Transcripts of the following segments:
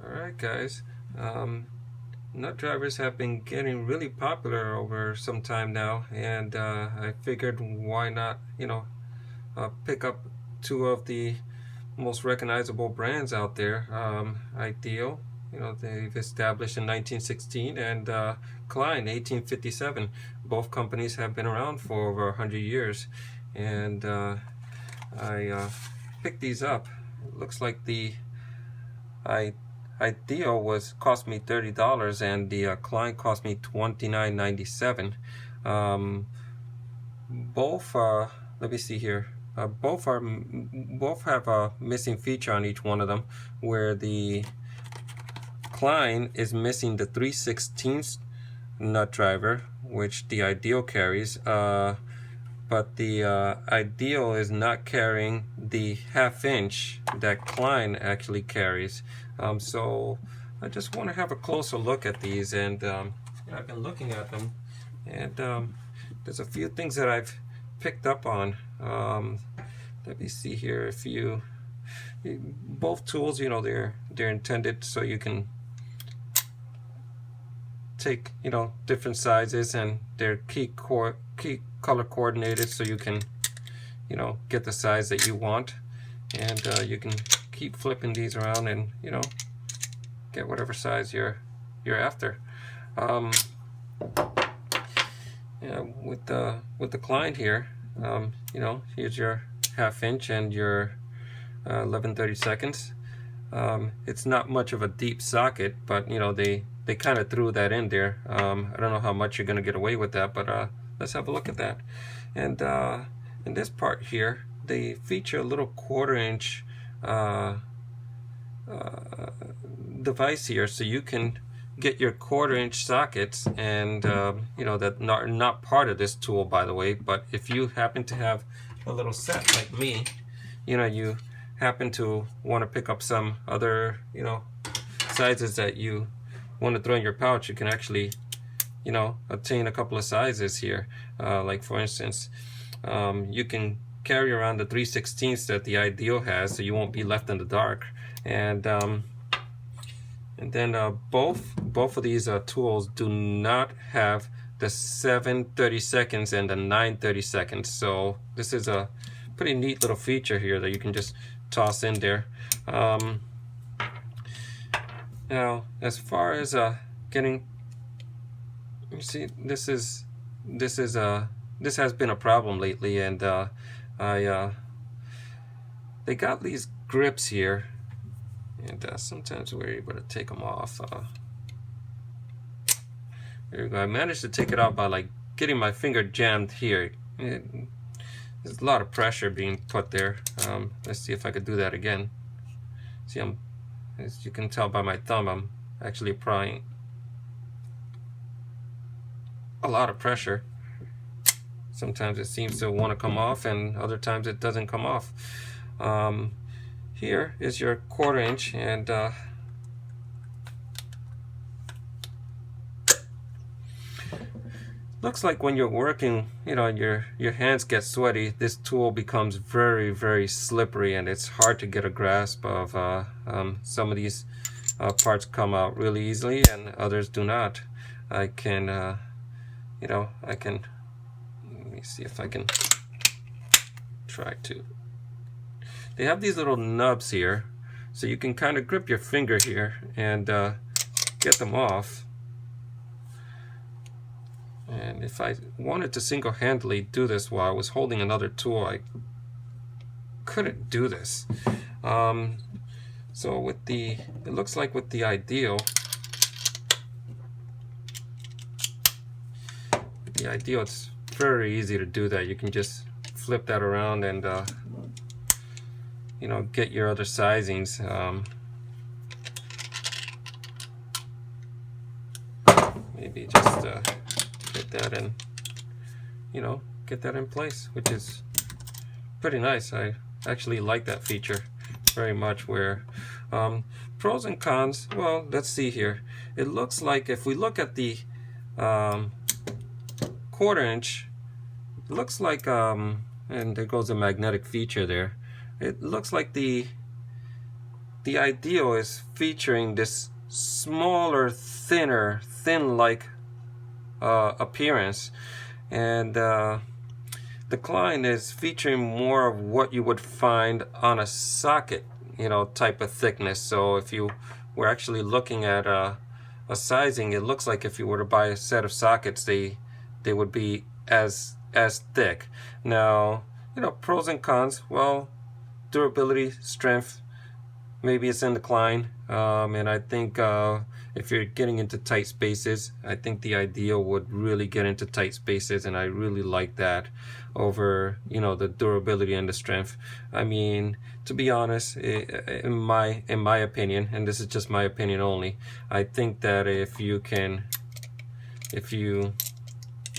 Alright guys, nut drivers have been getting really popular over some time now, and I figured why not, pick up two of the most recognizable brands out there. Ideal, they've established in 1916, and Klein, 1857. Both companies have been around for over 100 years, and I picked these up. It looks like the I Ideal was cost me $30, and the Klein cost me $29.97. Um, both let me see here. Both have a missing feature on each one of them, where the Klein is missing the 3/16 nut driver, which the Ideal carries. But the Ideal is not carrying the 1/2 inch that Klein actually carries. So I just want to have a closer look at these, and I've been looking at them, and there's a few things that I've picked up on. Let me see here. Both tools, they're intended so you can take different sizes, and they're key color coordinated, so you can get the size that you want, and you can keep flipping these around and get whatever size you're after. With the Klein here, here's your 1/2 inch and your 11/32. It's not much of a deep socket, but they kind of threw that in there. I don't know how much you're gonna get away with that, but let's have a look at that. And in this part here, they feature a little 1/4 inch device here, so you can get your 1/4 inch sockets, and that not part of this tool, by the way. But if you happen to have a little set like me, you happen to want to pick up some other sizes that you want to throw in your pouch, you can actually obtain a couple of sizes here. Like for instance, you can carry around the 3/16 that the Ideal has, so you won't be left in the dark. And then both of these tools do not have the 7/32 and the 9/32. So this is a pretty neat little feature here that you can just toss in there. Now, as far as getting, you see, this has been a problem lately, and they got these grips here, and sometimes we're able to take them off. There we go. I managed to take it out by like getting my finger jammed here. There's a lot of pressure being put there. Let's see if I could do that again. See, as you can tell by my thumb, I'm actually applying a lot of pressure. Sometimes it seems to want to come off, and other times it doesn't come off. Here is your 1/4 inch, and looks like when you're working, your hands get sweaty. This tool becomes very, very slippery, and it's hard to get a grasp of. Some of these parts come out really easily, and others do not. I can, let me see if I can try to. They have these little nubs here, so you can kind of grip your finger here and get them off. And if I wanted to single-handedly do this while I was holding another tool, I couldn't do this. So it looks like with the Ideal, it's very easy to do that. You can just flip that around and get your other sizings. Maybe just get that in, get that in place, which is pretty nice. I actually like that feature very much. Where pros and cons, well, let's see here. It looks like if we look at the 1/4 inch, it looks like and there goes a magnetic feature there. It looks like the the ideal is featuring this smaller, thinner, thin-like appearance, and the Klein is featuring more of what you would find on a socket, type of thickness. So if you were actually looking at a sizing, it looks like if you were to buy a set of sockets, they would be as thick. Now, pros and cons. Well, durability, strength, maybe it's in the Klein, and I think if you're getting into tight spaces, I think the ideal would really get into tight spaces, and I really like that over the durability and the strength. I mean, to be honest, in my opinion, and this is just my opinion only, I think that let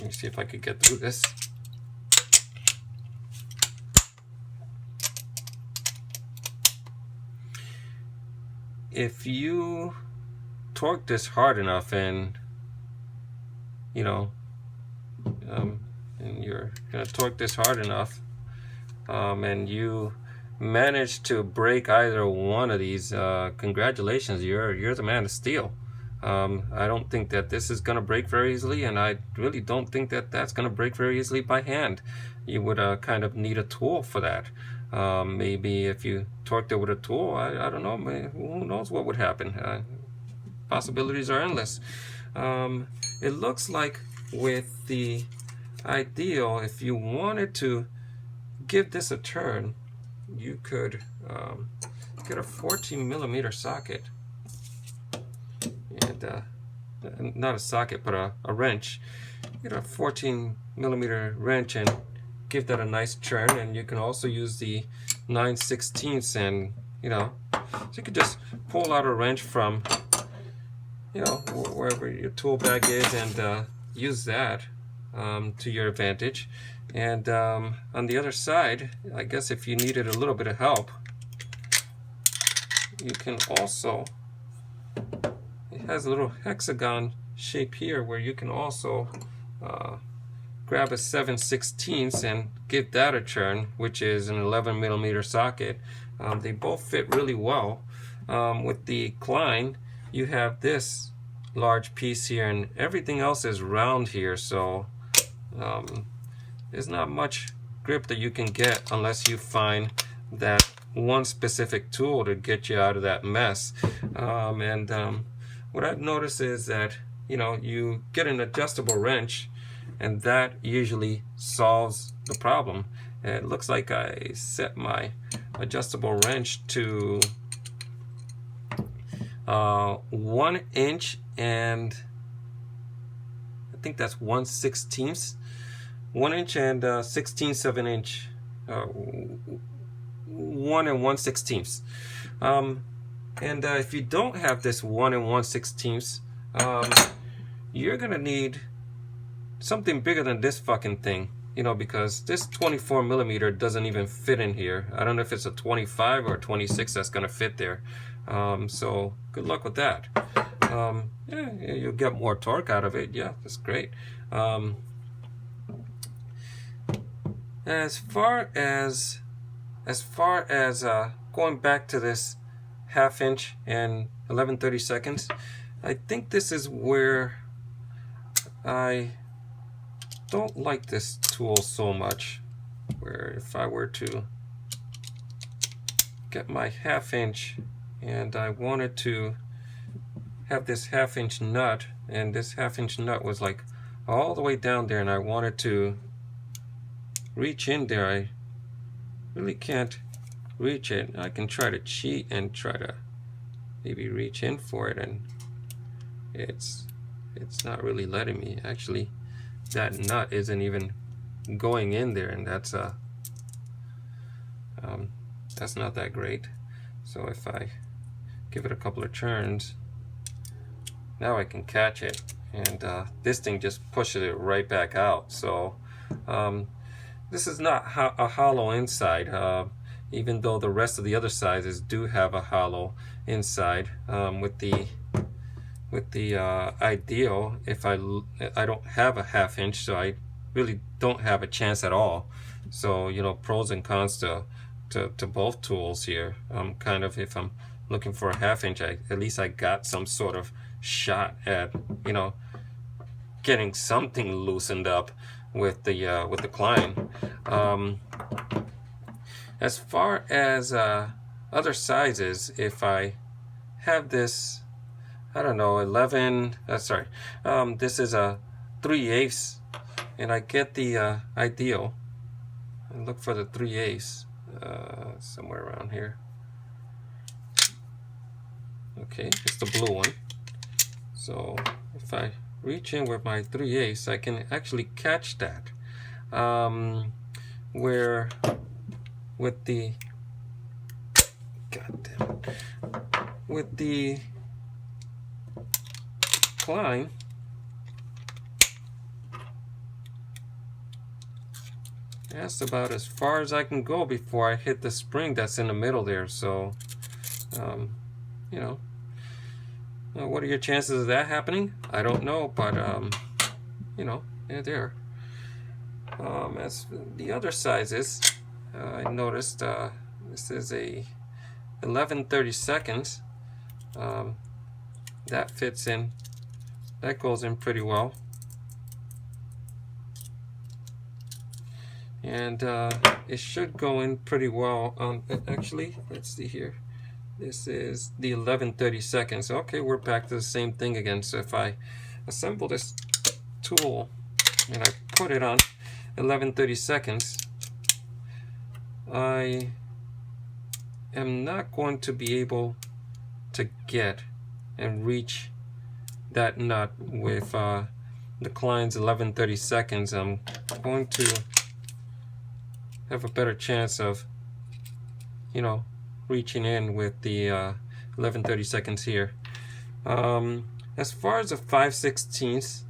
me see if I could get through this. If you torque this hard enough, and and you're gonna torque this hard enough, and you manage to break either one of these, congratulations, you're the man of steel. I don't think that this is gonna break very easily, and I really don't think that that's gonna break very easily by hand. You would kind of need a tool for that. Maybe if you torqued it with a tool, I don't know, who knows what would happen. Possibilities are endless. It looks like with the ideal, if you wanted to give this a turn, you could get a 14mm socket, and not a socket, but a wrench. Get a 14mm wrench and give that a nice turn. And you can also use the 9/16, and so you could just pull out a wrench from wherever your tool bag is, and use that to your advantage. And on the other side, I guess if you needed a little bit of help, you can also, it has a little hexagon shape here where you can also grab a 7/16 and give that a turn, which is an 11mm socket. They both fit really well. With the Klein, you have this large piece here, and everything else is round here, so there's not much grip that you can get unless you find that one specific tool to get you out of that mess. What I've noticed is that you get an adjustable wrench, and that usually solves the problem. It looks like I set my adjustable wrench to 1 inch, and I think that's 1/16, 1 inch and 1/16 of an inch, 1 and 1/16. And if you don't have this 1 and 1/16, you're gonna need something bigger than this fucking thing, because this 24mm doesn't even fit in here. I don't know if it's a 25 or a 26 that's gonna fit there. So good luck with that. Yeah, you'll get more torque out of it. Yeah, that's great. As far as going back to this 1/2 inch and 11/32, I think this is where I don't like this tool so much. Where if I were to get my 1/2 inch and I wanted to have this 1/2 inch nut, and this 1/2 inch nut was like all the way down there, and I wanted to reach in there, I really can't reach it. I can try to cheat and try to maybe reach in for it, and it's not really letting me. Actually, that nut isn't even going in there, and that's not that great. So if I give it a couple of turns, now I can catch it, and this thing just pushes it right back out. So this is not a hollow inside, even though the rest of the other sizes do have a hollow inside. With the ideal, if I don't have a 1/2 inch, so I really don't have a chance at all. So pros and cons to both tools here. Kind of, if I'm looking for a half inch, at least I got some sort of shot at, you know, getting something loosened up with the Klein. As far as other sizes, if I have this, I don't know, 11, sorry, this is a 3/8, and I get the ideal. I look for the 3/8 somewhere around here. Okay, it's the blue one. So if I reach in with my 3/8, I can actually catch that. Where with the, God damn it, with the Klein, that's about as far as I can go before I hit the spring that's in the middle there. So, you know, what are your chances of that happening? I don't know, but you know, they're there. As the other sizes, I noticed this is a 11/32. That fits in. That goes in pretty well. And it should go in pretty well. Actually, let's see here. This is the 11/32. Okay, we're back to the same thing again. So if I assemble this tool and I put it on 11/32, I am not going to be able to get and reach that nut with the Klein's 11/32. I'm going to have a better chance of, you know, reaching in with the 11/32 here. As far as the 5/16,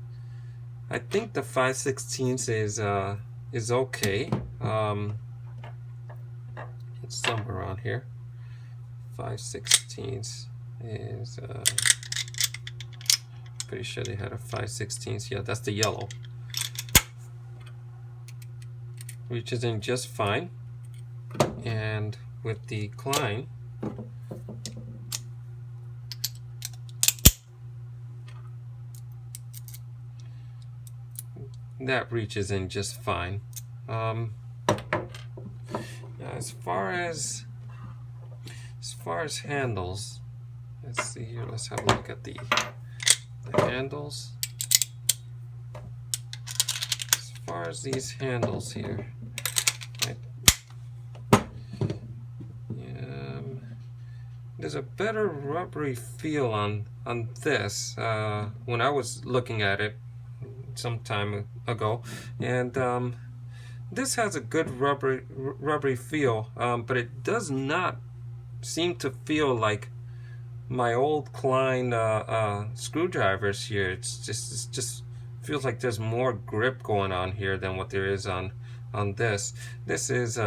I think the 5/16 is okay. It's somewhere around here. 5/16 is pretty sure they had a 5/16. Yeah, that's the yellow. Reaches in just fine. And with the Klein, that reaches in just fine. Now as far as handles, let's see here. Let's have a look at the handles. As far as these handles here, there's a better rubbery feel on this when I was looking at it some time ago, and this has a good rubbery feel, but it does not seem to feel like my old Klein screwdrivers here. It just feels like there's more grip going on here than what there is on this. This is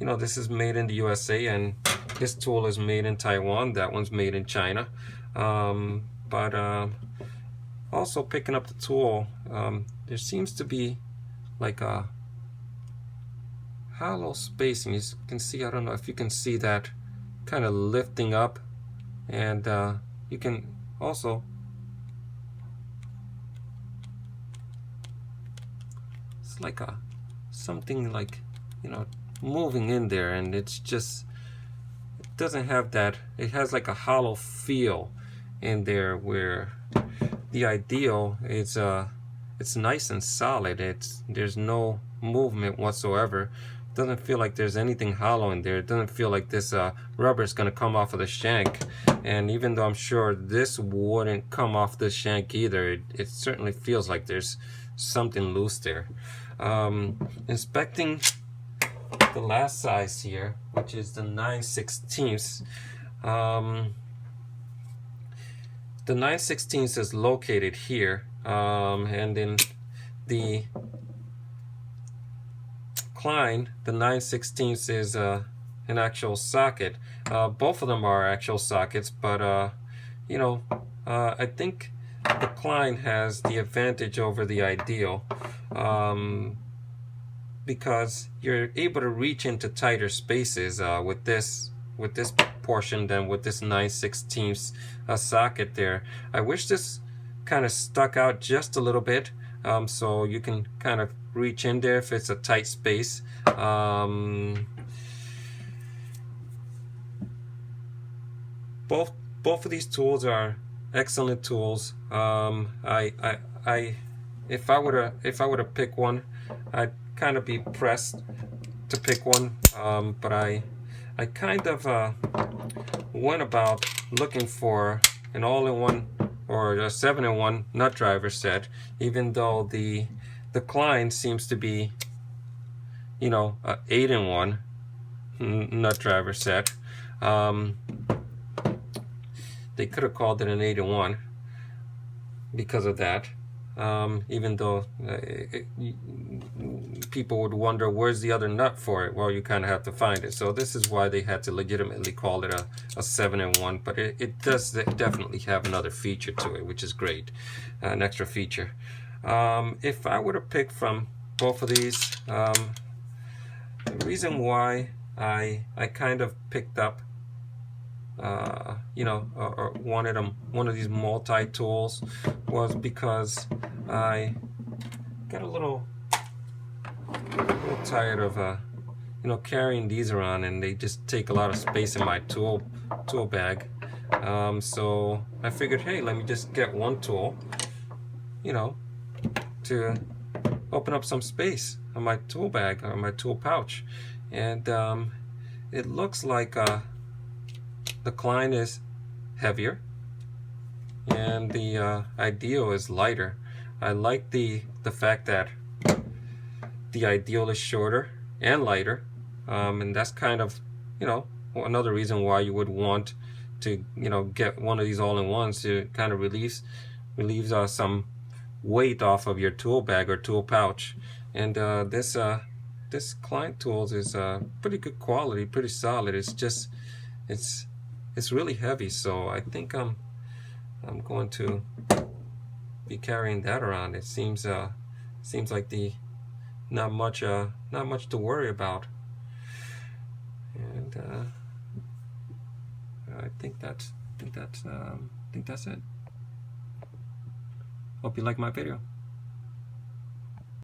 you know, this is made in the USA, and this tool is made in Taiwan. That one's made in China. But also picking up the tool, there seems to be like a hollow space, and you can see, I don't know if you can see that kind of lifting up, and you can also it's like something like, you know, moving in there, and it's just, it doesn't have that, it has like a hollow feel in there, where the ideal is it's nice and solid. There's no movement whatsoever. It doesn't feel like there's anything hollow in there. It doesn't feel like this rubber is going to come off of the shank, and even though I'm sure this wouldn't come off the shank either, it certainly feels like there's something loose there. Inspecting the last size here, which is the 9/16. The 9/16 is located here, and in the Klein, the 9/16 is an actual socket. Both of them are actual sockets, but you know, I think the Klein has the advantage over the ideal, because you're able to reach into tighter spaces with this portion than with this 9/16 socket there. I wish this kind of stuck out just a little bit, so you can kind of reach in there if it's a tight space. Both of these tools are excellent tools. If I were to pick one, I'd kind of be pressed to pick one, but I kind of went about looking for an all-in-one or a 7-in-1 nut driver set, even though the Klein seems to be, you know, a 8-in-1 nut driver set. They could have called it an 8-in-1 because of that. Even though people would wonder where's the other nut for it. Well, you kind of have to find it. So this is why they had to legitimately call it a 7-in-1. But it does definitely have another feature to it, which is great, an extra feature. If I were to pick from both of these, the reason why I kind of picked up or wanted one of these multi-tools was because I got a little tired of carrying these around, and they just take a lot of space in my tool bag. So I figured, hey, let me just get one tool, to open up some space on my tool bag or my tool pouch. And it looks like the Klein is heavier and the Ideal is lighter. I like the fact that the Ideal is shorter and lighter, and that's kind of another reason why you would want to get one of these all-in-ones to kind of relieves some weight off of your tool bag or tool pouch. And this Klein tools is pretty good quality, pretty solid. It's just it's really heavy, so I think I'm going to be carrying that around. It seems like not much to worry about, and I think that's it. Hope you like my video.